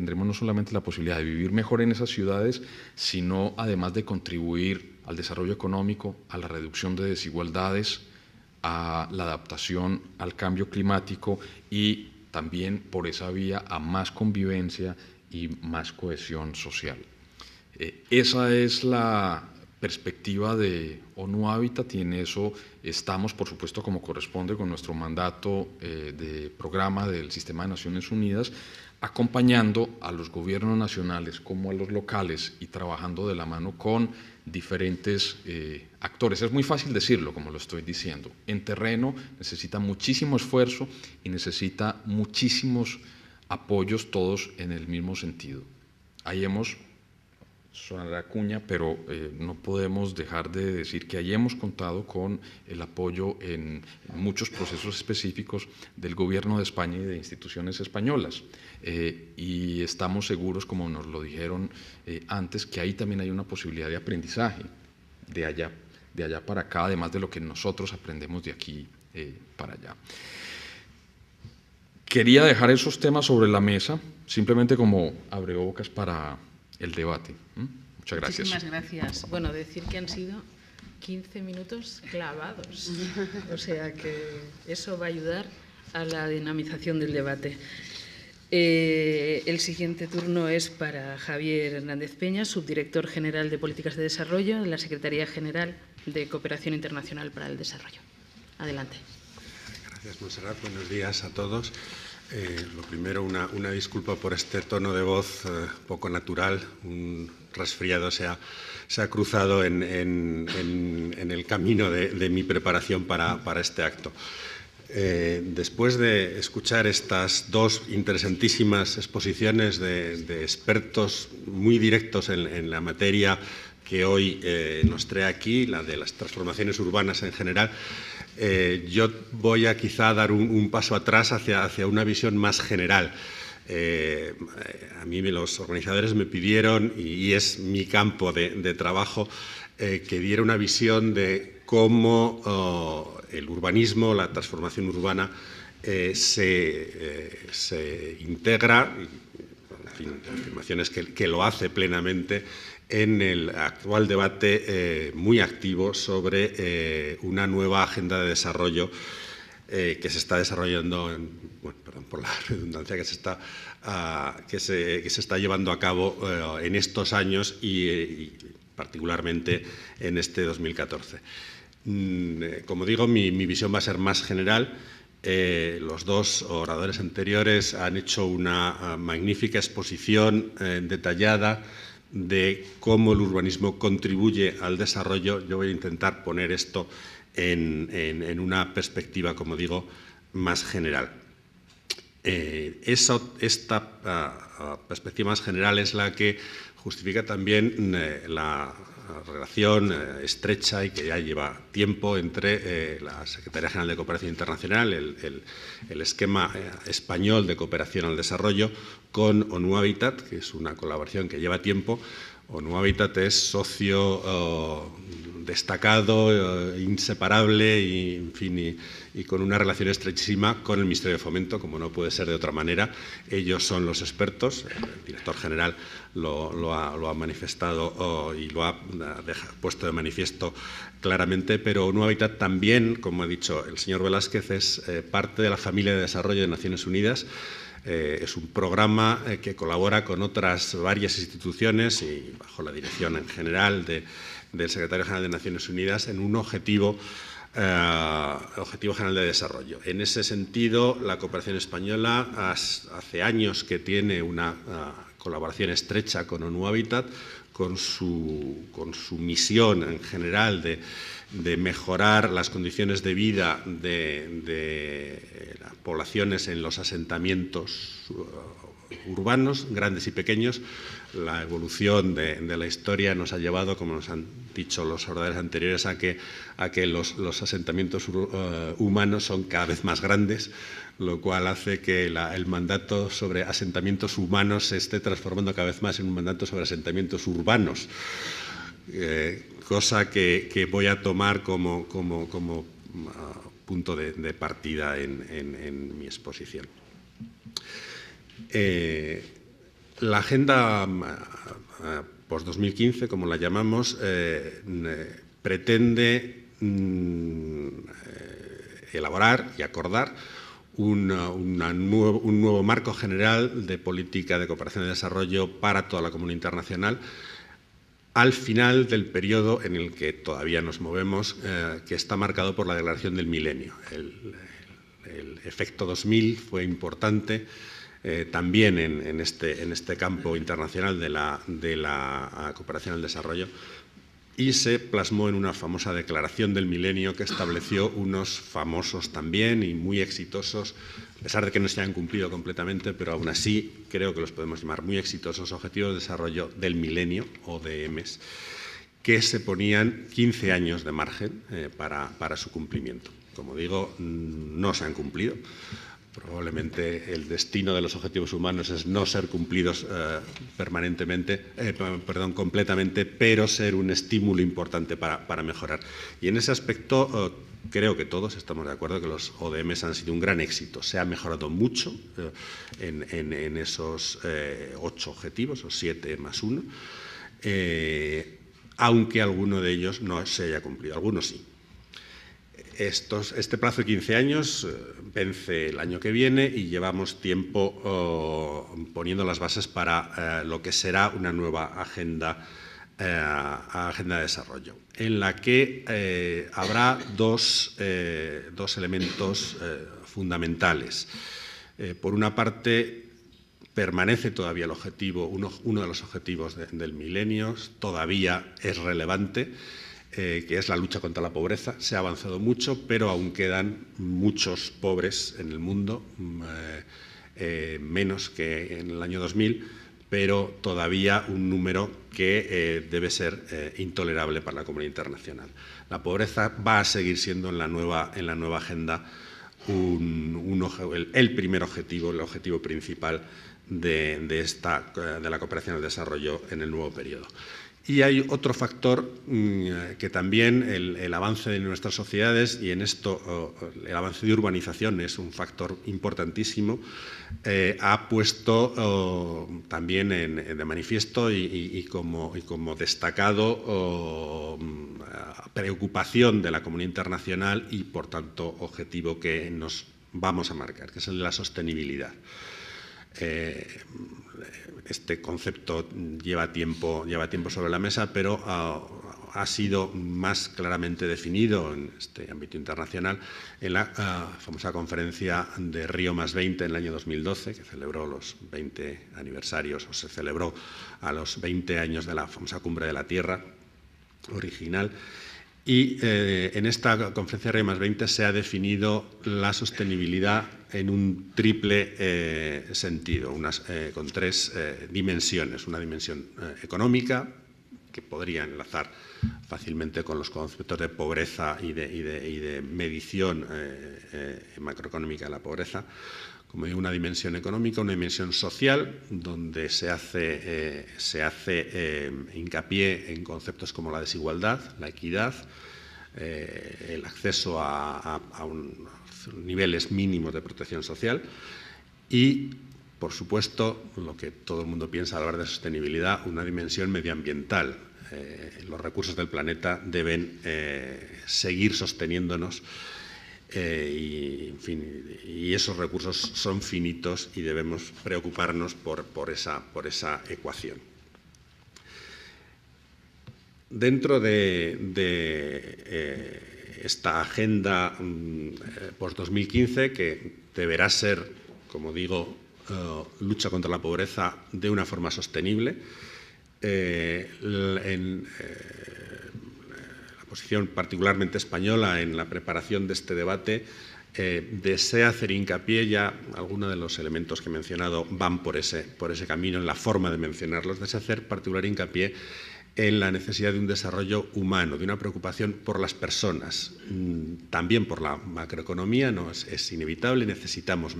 la posibilidad de vivir mejor en esas ciudades, sino además de contribuir al desarrollo económico, a la reducción de desigualdades, a la adaptación al cambio climático, y también por esa vía a más convivencia y más cohesión social. Esa es la perspectiva de ONU Habitat, y en eso estamos, por supuesto, como corresponde con nuestro mandato de programa del Sistema de Naciones Unidas, acompañando a los gobiernos nacionales como a los locales y trabajando de la mano con diferentes actores. Es muy fácil decirlo, como lo estoy diciendo. En terreno necesita muchísimo esfuerzo y necesita muchísimos apoyos, todos en el mismo sentido. Ahí sonará cuña, pero no podemos dejar de decir que ahí hemos contado con el apoyo en muchos procesos específicos del Gobierno de España y de instituciones españolas, y estamos seguros, como nos lo dijeron antes, que ahí también hay una posibilidad de aprendizaje de allá, de allá para acá, además de lo que nosotros aprendemos de aquí para allá. Quería dejar esos temas sobre la mesa, simplemente como abrebocas para el debate. Muchas gracias. Muchísimas gracias. Bueno, decir que han sido 15 minutos clavados, o sea que eso va a ayudar a la dinamización del debate. El siguiente turno es para Javier Hernández Peña, subdirector general de Políticas de Desarrollo de la Secretaría General de Cooperación Internacional para el Desarrollo. Adelante. Gracias, Montserrat. Buenos días a todos. Lo primero, una disculpa por este tono de voz poco natural. Un resfriado se ha cruzado en el camino de mi preparación para este acto. Después de escuchar estas dos interesantísimas exposiciones de expertos muy directos en la materia que hoy nos trae aquí, la de las transformaciones urbanas en general, yo voy a quizá dar un paso atrás hacia una visión más general. A mí los organizadores me pidieron, y es mi campo de trabajo, que diera una visión de cómo el urbanismo, la transformación urbana, se integra, en fin, afirmaciones que lo hace plenamente, en el actual debate muy activo sobre una nueva agenda de desarrollo que se está desarrollando, perdón por la redundancia, que se está llevando a cabo en estos años y particularmente en este 2014. Como digo, mi visión va a ser más general. Los dos oradores anteriores han hecho una magnífica exposición detallada de cómo el urbanismo contribuye al desarrollo. Yo voy a intentar poner esto en una perspectiva, como digo, más general. Esta perspectiva más general es la que justifica también la relación estrecha y que ya lleva tiempo entre la Secretaría General de Cooperación Internacional, el esquema español de cooperación al desarrollo, con ONU Habitat, que es una colaboración que lleva tiempo. ONU Habitat es socio destacado, inseparable y, en fin, y con una relación estrechísima con el Ministerio de Fomento, como no puede ser de otra manera. Ellos son los expertos, el director general lo ha manifestado y lo ha puesto de manifiesto claramente, pero ONU Habitat también, como ha dicho el señor Velázquez, es parte de la familia de desarrollo de Naciones Unidas. Es un programa que colabora con otras varias instituciones y bajo la dirección en general del Secretario General de Naciones Unidas en un objetivo general de desarrollo. En ese sentido, la cooperación española hace años que tiene una colaboración estrecha con ONU Habitat, con su misión en general de mejorar las condiciones de vida de las poblaciones en los asentamientos urbanos, grandes y pequeños. La evolución de la historia nos ha llevado, como nos han dicho los oradores anteriores, a que los asentamientos humanos son cada vez más grandes, lo cual hace que el mandato sobre asentamientos humanos se esté transformando cada vez más en un mandato sobre asentamientos urbanos, cosa que voy a tomar como punto de partida en mi exposición. La agenda post-2015, como la llamamos, pretende elaborar y acordar un nuevo marco general de política de cooperación y desarrollo para toda la comunidad internacional al final del periodo en el que todavía nos movemos, que está marcado por la Declaración del Milenio. El efecto 2000 fue importante también en este campo internacional de la cooperación al desarrollo, y se plasmó en una famosa Declaración del Milenio que estableció unos famosos también y muy exitosos, a pesar de que no se hayan cumplido completamente, pero aún así creo que los podemos llamar muy exitosos, Objetivos de Desarrollo del Milenio, ODMs, que se ponían 15 años de margen para su cumplimiento. Como digo, no se han cumplido. probablemente el destino de los objetivos humanos es no ser cumplidos completamente, pero ser un estímulo importante para mejorar. Y en ese aspecto creo que todos estamos de acuerdo que los ODMs han sido un gran éxito. Se ha mejorado mucho en esos 8 objetivos, o 7 más 1, aunque alguno de ellos no se haya cumplido, algunos sí. Este plazo de 15 años vence el año que viene y llevamos tiempo poniendo las bases para lo que será una nueva agenda de desarrollo, en la que habrá dos elementos fundamentales. Por una parte, permanece todavía el objetivo, uno de los objetivos del milenio, todavía es relevante, que es la lucha contra la pobreza. Se ha avanzado mucho, pero aún quedan muchos pobres en el mundo, menos que en el año 2000, pero todavía un número que debe ser intolerable para la comunidad internacional. La pobreza va a seguir siendo en la nueva agenda el primer objetivo, el objetivo principal de la cooperación al desarrollo en el nuevo periodo. Y hay otro factor que también el avance de nuestras sociedades, y en esto el avance de urbanización es un factor importantísimo, ha puesto también de manifiesto y como destacado preocupación de la comunidad internacional y, por tanto, objetivo que nos vamos a marcar, que es el de la sostenibilidad. Este concepto lleva tiempo sobre la mesa, pero ha sido más claramente definido en este ámbito internacional en la famosa conferencia de Río +20 en el año 2012, que celebró los 20 aniversarios, o se celebró a los 20 años de la famosa Cumbre de la Tierra original. Y en esta conferencia Río +20 se ha definido la sostenibilidad en un triple sentido, con 3 dimensiones. Una dimensión económica, que podría enlazar fácilmente con los conceptos de pobreza y de medición macroeconómica de la pobreza. Como digo, una dimensión económica, una dimensión social, donde se hace hincapié en conceptos como la desigualdad, la equidad, el acceso a niveles mínimos de protección social y, por supuesto, lo que todo el mundo piensa al hablar de sostenibilidad, una dimensión medioambiental. Los recursos del planeta deben seguir sosteniéndonos. Y esos recursos son finitos y debemos preocuparnos por esa ecuación. Dentro de esta agenda post-2015, que deberá ser, como digo, lucha contra la pobreza de una forma sostenible, posición particularmente española en la preparación de este debate, desea hacer hincapié, ya algunos de los elementos que he mencionado van por ese camino, en la forma de mencionarlos, desea hacer particular hincapié en la necesidad de un desarrollo humano, de una preocupación por las personas, también por la macroeconomía, no es inevitable, necesitamos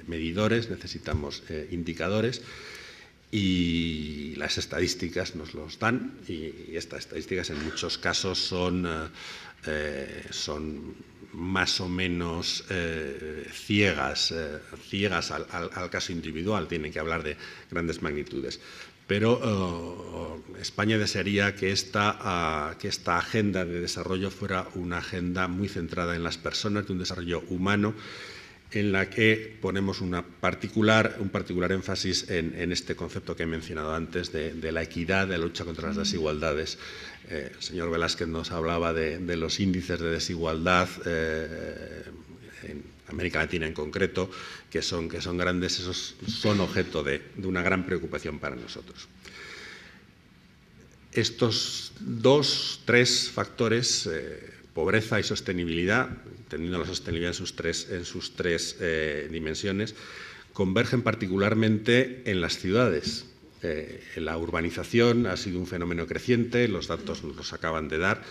medidores, necesitamos indicadores, y las estadísticas nos los dan, y estas estadísticas en muchos casos son más o menos ciegas al caso individual, tienen que hablar de grandes magnitudes. Pero España desearía que esta agenda de desarrollo fuera una agenda muy centrada en las personas, de un desarrollo humano, en la que ponemos un particular énfasis en este concepto que he mencionado antes de la equidad, de la lucha contra las desigualdades. El señor Velázquez nos hablaba de los índices de desigualdad en América Latina en concreto, que son grandes, esos son objeto de una gran preocupación para nosotros. Estos 3 factores, pobreza y sostenibilidad, entendiendo la sostenibilidad en sus tres dimensiones, convergen particularmente en las ciudades. La urbanización ha sido un fenómeno creciente, los datos nos los acaban de dar,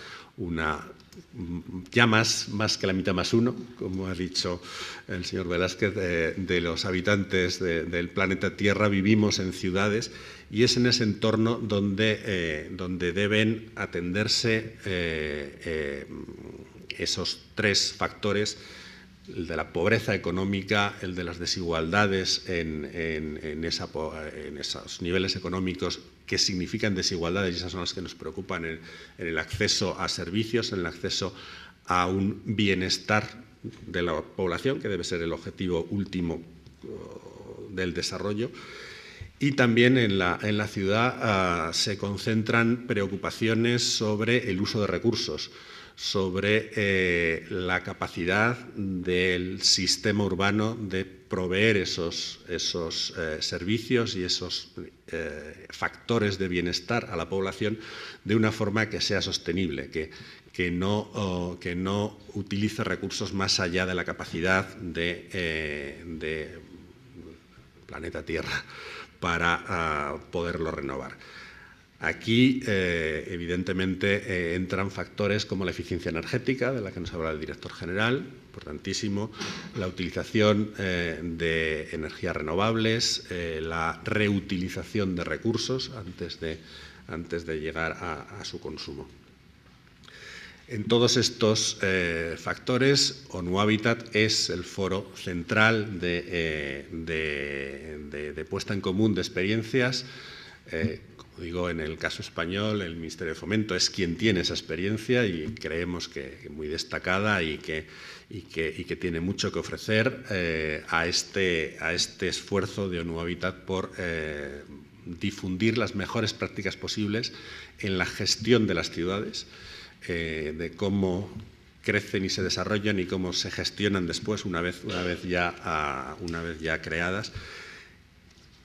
ya más que la mitad más uno, como ha dicho el señor Velázquez, de los habitantes del planeta Tierra vivimos en ciudades, y es en ese entorno donde deben atenderse esos tres factores: el de la pobreza económica, el de las desigualdades en esos niveles económicos que significan desigualdades, y esas son las que nos preocupan, en el acceso a servicios, en el acceso a un bienestar de la población, que debe ser el objetivo último del desarrollo. Y también en la ciudad se concentran preocupaciones sobre el uso de recursos, sobre la capacidad del sistema urbano de proveer esos servicios y esos factores de bienestar a la población de una forma que sea sostenible, que no utilice recursos más allá de la capacidad de planeta Tierra para poderlo renovar. Aquí, evidentemente, entran factores como la eficiencia energética, de la que nos habla el director general, importantísimo, la utilización de energías renovables, la reutilización de recursos antes de llegar a su consumo. En todos estos factores, ONU Habitat es el foro central de puesta en común de experiencias. Como digo, en el caso español, el Ministerio de Fomento es quien tiene esa experiencia, y creemos que muy destacada y que tiene mucho que ofrecer a este esfuerzo de ONU Habitat por difundir las mejores prácticas posibles en la gestión de las ciudades, de cómo crecen y se desarrollan y cómo se gestionan después una vez ya creadas.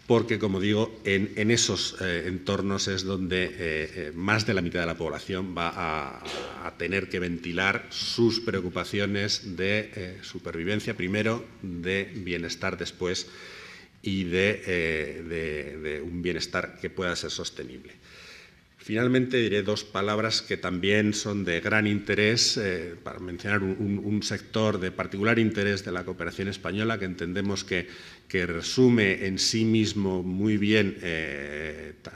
Porque, como digo, en esos entornos es donde más de la mitad de la población va a tener que ventilar sus preocupaciones de supervivencia primero, de bienestar después, y de un bienestar que pueda ser sostenible. Finalmente, diré dos palabras que también son de gran interés, para mencionar un sector de particular interés de la cooperación española, que entendemos que resume en sí mismo muy bien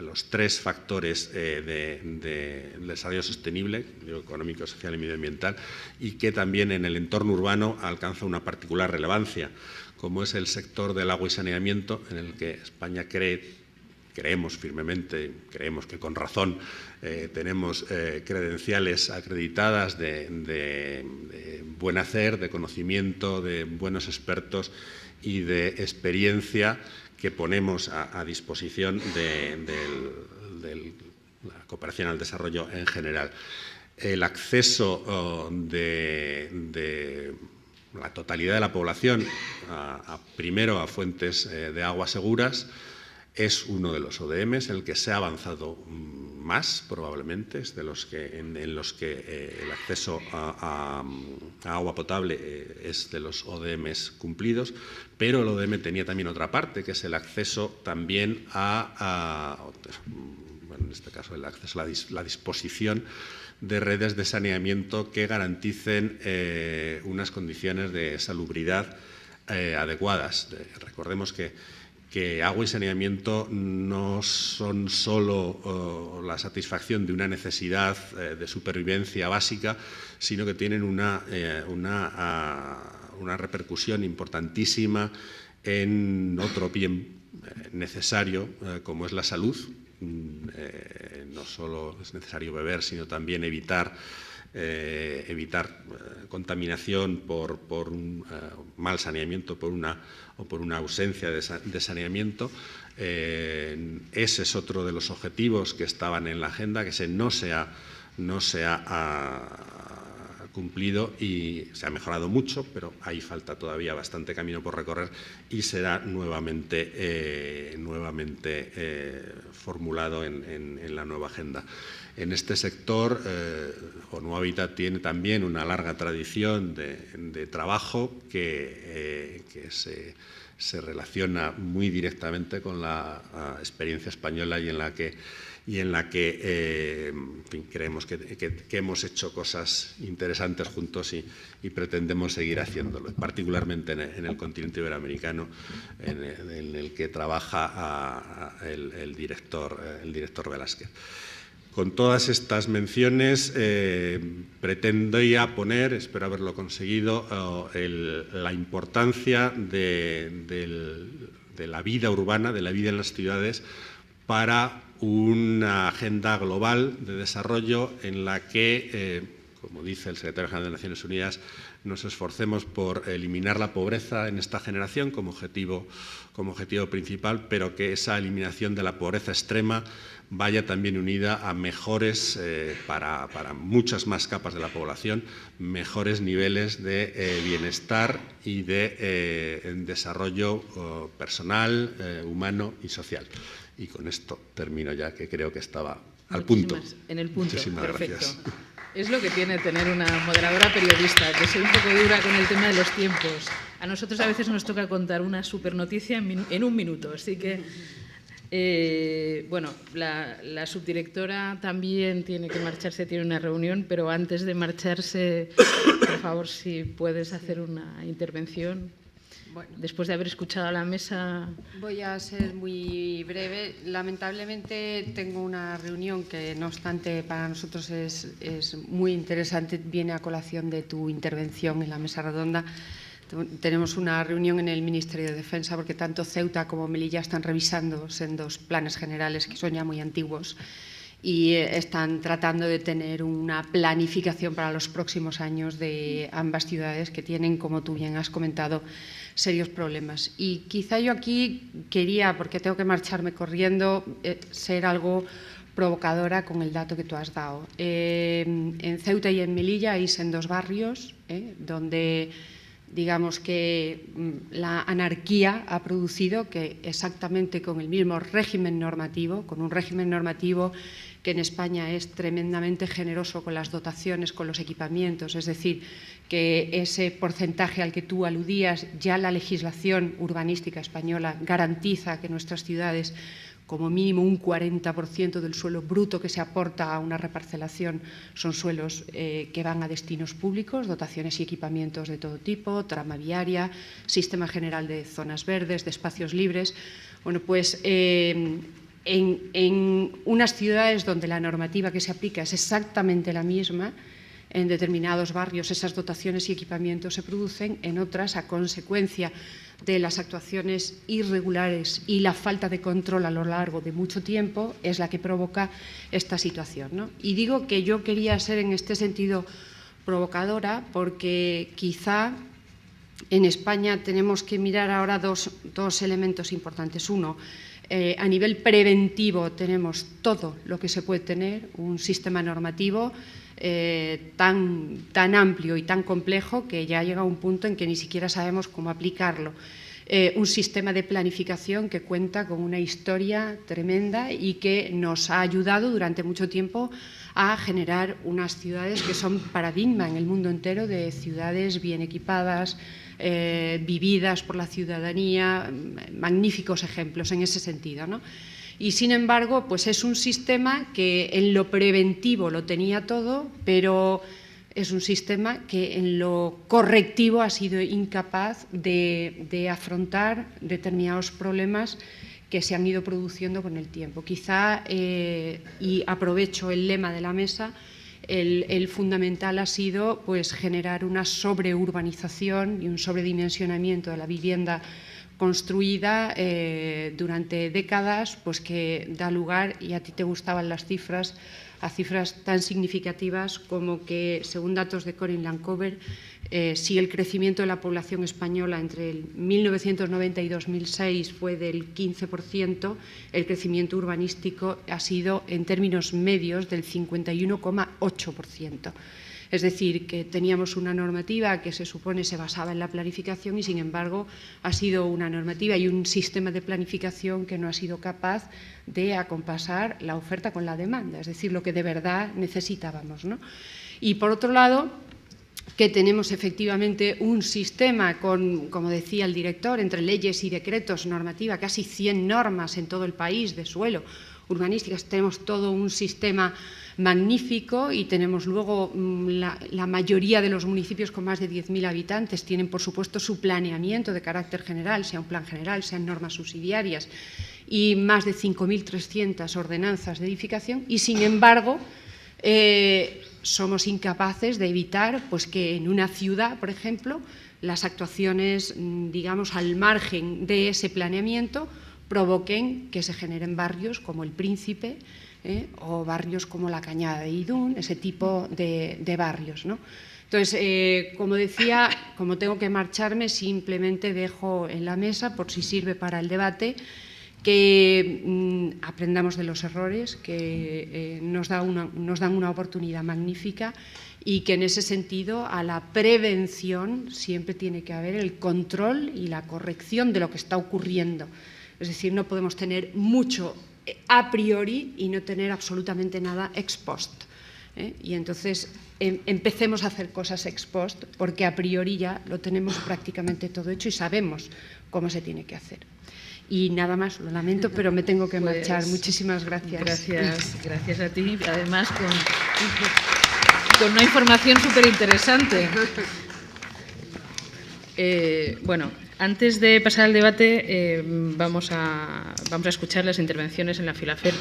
los tres factores del desarrollo sostenible, económico, social y medioambiental, y que también en el entorno urbano alcanza una particular relevancia, como es el sector del agua y saneamiento, en el que España creemos firmemente, creemos que con razón tenemos credenciales acreditadas de buen hacer, de conocimiento, de buenos expertos y de experiencia que ponemos a disposición de la cooperación al desarrollo en general. El acceso de la totalidad de la población primero a fuentes de agua seguras es uno de los ODMs en el que se ha avanzado más, probablemente, es en los que el acceso a agua potable es de los ODMs cumplidos, pero el ODM tenía también otra parte, que es el acceso también en este caso el acceso a la disposición de redes de saneamiento que garanticen unas condiciones de salubridad adecuadas. Recordemos que agua y saneamiento no son solo la satisfacción de una necesidad de supervivencia básica, sino que tienen una repercusión importantísima en otro bien necesario, como es la salud. No solo es necesario beber, sino también evitar contaminación por un mal saneamiento, por una ausencia de saneamiento. Ese es otro de los objetivos que estaban en la agenda, que no se ha cumplido y se ha mejorado mucho, pero ahí falta todavía bastante camino por recorrer y será nuevamente formulado en la nueva agenda. En este sector, ONU Habitat tiene también una larga tradición de trabajo que se relaciona muy directamente con la experiencia española y en la que en fin, creemos que hemos hecho cosas interesantes juntos y pretendemos seguir haciéndolo, particularmente en el continente iberoamericano, en el que trabaja el director Velázquez. Con todas estas menciones pretendo ya poner, espero haberlo conseguido, la importancia de la vida urbana, de la vida en las ciudades, para una agenda global de desarrollo en la que, como dice el secretario general de Naciones Unidas, nos esforcemos por eliminar la pobreza en esta generación como objetivo principal, pero que esa eliminación de la pobreza extrema vaya también unida a mejores, para muchas más capas de la población, mejores niveles de bienestar y de desarrollo personal, humano y social. Y con esto termino ya, que creo que estaba al punto. En el punto, muchísimas perfecto. Gracias. Es lo que tiene tener una moderadora periodista, que soy un poco dura con el tema de los tiempos. A nosotros a veces nos toca contar una supernoticia en un minuto, así que... bueno, la subdirectora también tiene que marcharse, tiene una reunión, pero antes de marcharse, por favor, si puedes hacer una intervención. Bueno, después de haber escuchado a la mesa. Voy a ser muy breve. Lamentablemente tengo una reunión que, no obstante, para nosotros es muy interesante, viene a colación de tu intervención en la mesa redonda. Tenemos una reunión en el Ministerio de Defensa porque tanto Ceuta como Melilla están revisando sendos planes generales que son ya muy antiguos y están tratando de tener una planificación para los próximos años de ambas ciudades que tienen, como tú bien has comentado, serios problemas. Y quizá yo aquí quería, porque tengo que marcharme corriendo, ser algo provocadora con el dato que tú has dado. En Ceuta y en Melilla hay sendos barrios donde... digamos que la anarquía ha producido que exactamente con el mismo régimen normativo, con un régimen normativo que en España es tremendamente generoso con las dotaciones, con los equipamientos, es decir, que ese porcentaje al que tú aludías, ya la legislación urbanística española garantiza que nuestras ciudades, como mínimo un 40% del suelo bruto que se aporta a una reparcelación son suelos que van a destinos públicos, dotaciones y equipamientos de todo tipo, trama viaria, sistema general de zonas verdes, de espacios libres. Bueno, pues en unas ciudades donde la normativa que se aplica es exactamente la misma, en determinados barrios esas dotaciones y equipamientos se producen, en otras, a consecuencia de las actuaciones irregulares y la falta de control a lo largo de mucho tiempo, es la que provoca esta situación, ¿no? Y digo que yo quería ser en este sentido provocadora porque quizá en España tenemos que mirar ahora dos elementos importantes. Uno, a nivel preventivo tenemos todo lo que se puede tener, un sistema normativo tan amplio y tan complejo que ya llega a un punto en que ni siquiera sabemos cómo aplicarlo. Un sistema de planificación que cuenta con una historia tremenda y que nos ha ayudado durante mucho tiempo a generar unas ciudades que son paradigma en el mundo entero de ciudades bien equipadas, vividas por la ciudadanía, magníficos ejemplos en ese sentido, ¿no? Y, sin embargo, pues es un sistema que en lo preventivo lo tenía todo, pero es un sistema que en lo correctivo ha sido incapaz de afrontar determinados problemas que se han ido produciendo con el tiempo. Quizá, y aprovecho el lema de la mesa, el fundamental ha sido pues, generar una sobreurbanización y un sobredimensionamiento de la vivienda construida durante décadas, pues que da lugar, y a ti te gustaban las cifras, a cifras tan significativas como que, según datos de Corinne Lancover, si el crecimiento de la población española entre el 1990 y 2006 fue del 15%, el crecimiento urbanístico ha sido, en términos medios, del 51,8%. Es decir, que teníamos una normativa que se supone se basaba en la planificación y, sin embargo, ha sido una normativa y un sistema de planificación que no ha sido capaz de acompasar la oferta con la demanda, es decir, lo que de verdad necesitábamos, ¿no? Y, por otro lado, que tenemos efectivamente un sistema con, como decía el director, entre leyes y decretos, normativa, casi 100 normas en todo el país de suelo, urbanísticas, tenemos todo un sistema magnífico y tenemos luego la mayoría de los municipios con más de 10.000 habitantes tienen, por supuesto, su planeamiento de carácter general, sea un plan general, sean normas subsidiarias y más de 5.300 ordenanzas de edificación y, sin embargo, somos incapaces de evitar pues, que en una ciudad, por ejemplo, las actuaciones, digamos, al margen de ese planeamiento provoquen que se generen barrios como El Príncipe o barrios como La Cañada de Idún, ese tipo de barrios, ¿no? Entonces, como decía, como tengo que marcharme, simplemente dejo en la mesa, por si sirve para el debate, que aprendamos de los errores, que nos dan una oportunidad magnífica y que en ese sentido a la prevención siempre tiene que haber el control y la corrección de lo que está ocurriendo. Es decir, no podemos tener mucho a priori y no tener absolutamente nada ex post. Y entonces empecemos a hacer cosas ex post porque a priori ya lo tenemos prácticamente todo hecho y sabemos cómo se tiene que hacer. Y nada más, lo lamento, pero me tengo que marchar. Muchísimas gracias. Gracias a ti, además con una información súper interesante. Bueno, antes de pasar al debate, vamos a escuchar las intervenciones en la filacero.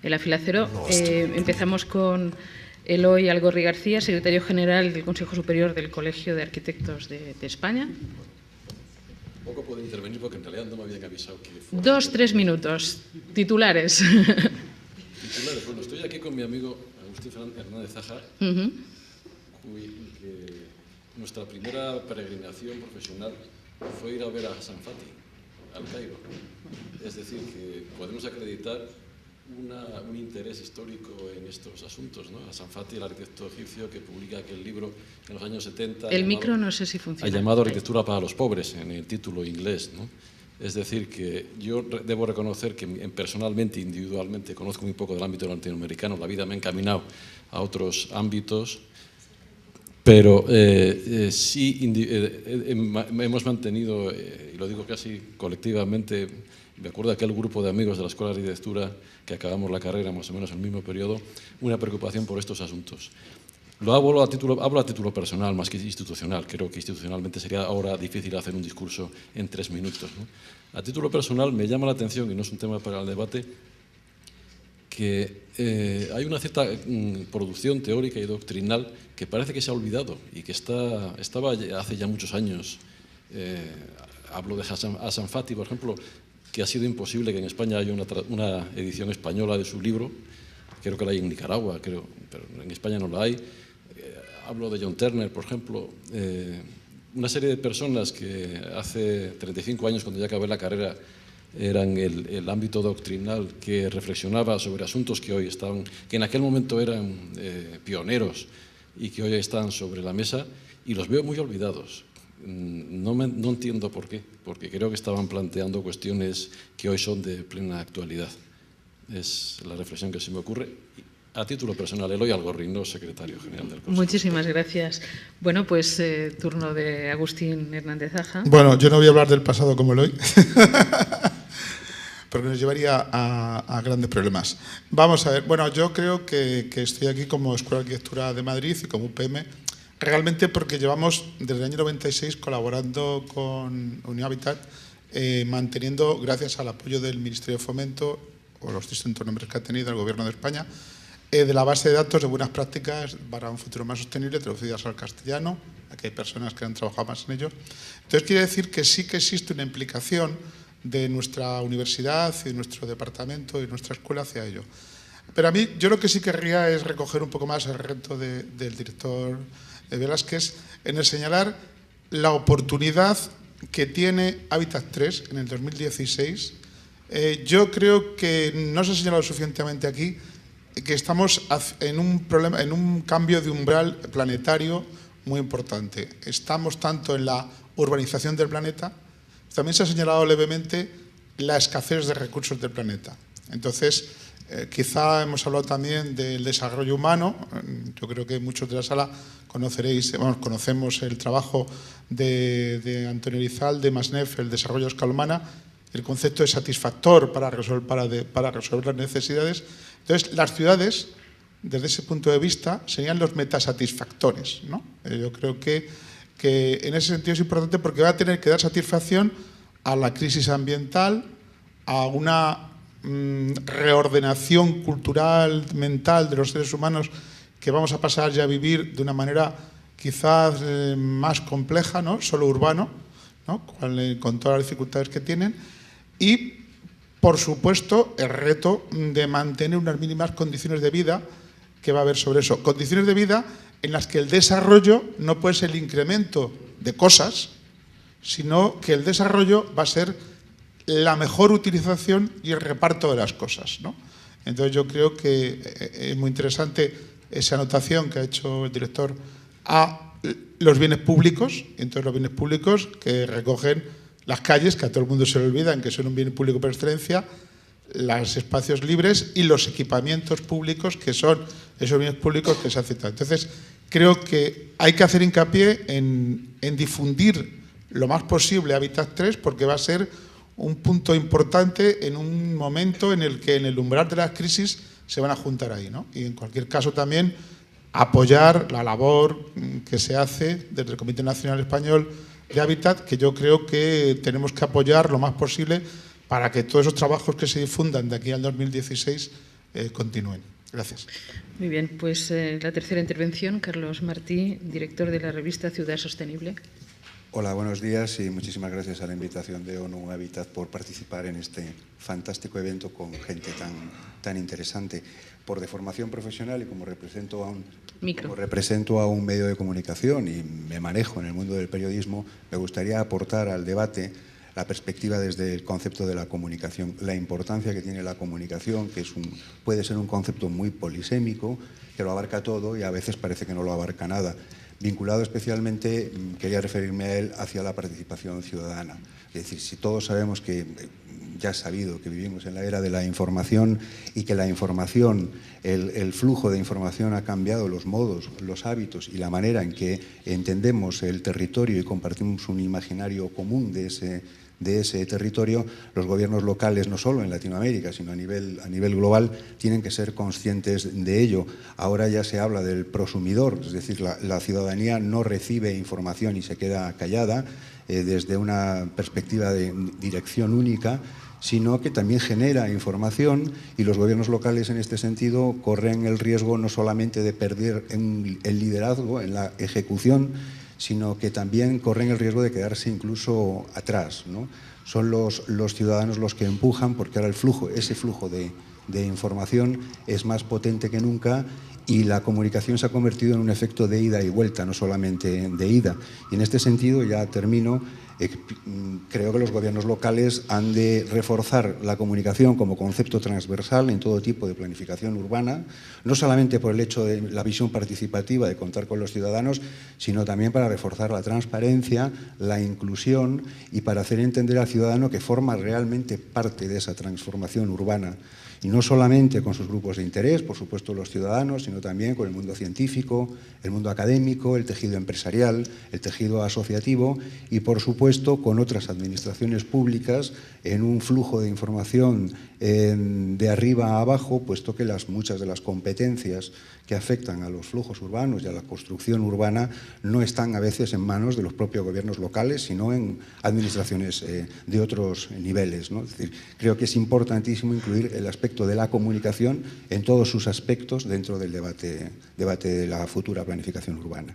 Empezamos con Eloy Algorri García, secretario general del Consejo Superior del Colegio de Arquitectos de España. Poco puedo intervenir porque en realidad no me habían avisado que... 2-3 minutos. Titulares. Titulares. Bueno, estoy aquí con mi amigo Agustín Hernández Zaha, que nuestra primera peregrinación profesional fue ir a ver a Hassan Fathy, al Cairo. Es decir, que podemos acreditar un interés histórico en estos asuntos, ¿no? Hassan Fathy, el arquitecto egipcio que publica aquel libro en los años 70. El micro no sé si funciona. Ha llamado Arquitectura para los pobres, en el título inglés, ¿no? Es decir, que yo debo reconocer que personalmente, individualmente, conozco muy poco del ámbito latinoamericano, la vida me ha encaminado a otros ámbitos, pero sí hemos mantenido, y lo digo casi colectivamente, me acuerdo de aquel grupo de amigos de la Escuela de Arquitectura que acabamos la carrera más o menos en el mismo periodo, una preocupación por estos asuntos. Hablo a título personal más que institucional. Creo que institucionalmente sería ahora difícil hacer un discurso en 3 minutos, ¿no? A título personal me llama la atención, y no es un tema para el debate, que hay una cierta producción teórica y doctrinal que parece que se ha olvidado y que estaba hace ya muchos años. Hablo de Hassan Fathy, por ejemplo, que ha sido imposible que en España haya una edición española de su libro. Creo que la hay en Nicaragua, pero en España no la hay. Hablo de John Turner, por ejemplo. Una serie de personas que hace 35 años, cuando ya acabé la carrera, eran el ámbito doctrinal que reflexionaba sobre asuntos que hoy están, que en aquel momento eran pioneros y que hoy están sobre la mesa, y los veo muy olvidados. No entiendo por qué, porque creo que estaban planteando cuestiones que hoy son de plena actualidad. Es la reflexión que se me ocurre. A título personal, Eloy Algorri, no secretario general del Consejo. Muchísimas gracias. Bueno, pues turno de Agustín Hernández Zaha. Bueno, yo no voy a hablar del pasado como Eloy, porque nos llevaría a grandes problemas. Vamos a ver, bueno, yo creo que estoy aquí como Escuela de Arquitectura de Madrid y como UPM, realmente porque llevamos desde el año 96 colaborando con Unión Habitat, manteniendo, gracias al apoyo del Ministerio de Fomento, o los distintos nombres que ha tenido el Gobierno de España, de la base de datos de buenas prácticas para un futuro más sostenible, traducidas al castellano. Aquí hay personas que han trabajado más en ello. Entonces, quiere decir que sí que existe una implicación de nuestra universidad y de nuestro departamento y nuestra escuela hacia ello. Pero a mí, yo lo que sí querría es recoger un poco más el reto del director Velázquez en el señalar la oportunidad que tiene Hábitat 3 en el 2016. Yo creo que no se ha señalado suficientemente aquí que estamos en un cambio de umbral planetario muy importante. Estamos tanto en la urbanización del planeta, también se ha señalado levemente la escasez de recursos del planeta. Entonces, quizá hemos hablado también del desarrollo humano. Yo creo que muchos de la sala conocemos el trabajo de Antonio Rizal, de Masneff, el desarrollo a escala humana, el concepto de satisfactor para resolver las necesidades. Entonces, las ciudades, desde ese punto de vista, serían los metasatisfactores, ¿no? Yo creo que en ese sentido es importante porque va a tener que dar satisfacción a la crisis ambiental, a una reordenación cultural, mental de los seres humanos que vamos a pasar ya a vivir de una manera quizás más compleja, ¿no? Solo urbano, ¿no? Con todas las dificultades que tienen, y por supuesto el reto de mantener unas mínimas condiciones de vida que va a haber sobre eso. Condiciones de vida en las que el desarrollo no puede ser el incremento de cosas, sino que el desarrollo va a ser la mejor utilización y el reparto de las cosas, ¿no? Entonces yo creo que es muy interesante esa anotación que ha hecho el director a los bienes públicos, entonces los bienes públicos que recogen las calles, que a todo el mundo se le olvidan que son un bien público por excelencia, los espacios libres y los equipamientos públicos, que son esos bienes públicos que se han citado. Entonces, creo que hay que hacer hincapié en difundir lo más posible Hábitat 3, porque va a ser un punto importante en un momento en el que en el umbral de las crisis se van a juntar ahí, ¿no? Y en cualquier caso también apoyar la labor que se hace desde el Comité Nacional Español de Hábitat, que yo creo que tenemos que apoyar lo más posible para que todos esos trabajos que se difundan de aquí al 2016 continúen. Gracias. Muy bien, pues la tercera intervención, Carlos Martí, director de la revista Ciudad Sostenible. Hola, buenos días y muchísimas gracias a la invitación de ONU Hábitat por participar en este fantástico evento con gente tan interesante. Por deformación profesional y como represento a un medio de comunicación y me manejo en el mundo del periodismo, me gustaría aportar al debate la perspectiva desde el concepto de la comunicación, la importancia que tiene la comunicación, que puede ser un concepto muy polisémico, que lo abarca todo y a veces parece que no lo abarca nada. Vinculado especialmente, quería referirme a él, hacia la participación ciudadana. Es decir, si todos sabemos que, ya es sabido, que vivimos en la era de la información y que la información, el flujo de información ha cambiado los modos, los hábitos y la manera en que entendemos el territorio y compartimos un imaginario común de ese territorio, los gobiernos locales, no solo en Latinoamérica, sino a nivel global, tienen que ser conscientes de ello. Ahora ya se habla del prosumidor, es decir, la ciudadanía no recibe información y se queda callada desde una perspectiva de dirección única, sino que también genera información y los gobiernos locales en este sentido corren el riesgo no solamente de perder el liderazgo en la ejecución, sino que también corren el riesgo de quedarse incluso atrás, ¿no? Son los ciudadanos los que empujan porque ahora ese flujo de información es más potente que nunca y la comunicación se ha convertido en un efecto de ida y vuelta, no solamente de ida. Y en este sentido, ya termino, creo que los gobiernos locales han de reforzar la comunicación como concepto transversal en todo tipo de planificación urbana, no solamente por el hecho de la visión participativa de contar con los ciudadanos, sino también para reforzar la transparencia, la inclusión y para hacer entender al ciudadano que forma realmente parte de esa transformación urbana. Y no solamente con sus grupos de interés, por supuesto los ciudadanos, sino también con el mundo científico, el mundo académico, el tejido empresarial, el tejido asociativo y, por supuesto, con otras administraciones públicas en un flujo de información de arriba a abajo, puesto que muchas de las competencias que afectan a los flujos urbanos y a la construcción urbana no están a veces en manos de los propios gobiernos locales, sino en administraciones de otros niveles, ¿no? Es decir, creo que es importantísimo incluir el aspecto de la comunicación en todos sus aspectos dentro del debate de la futura planificación urbana.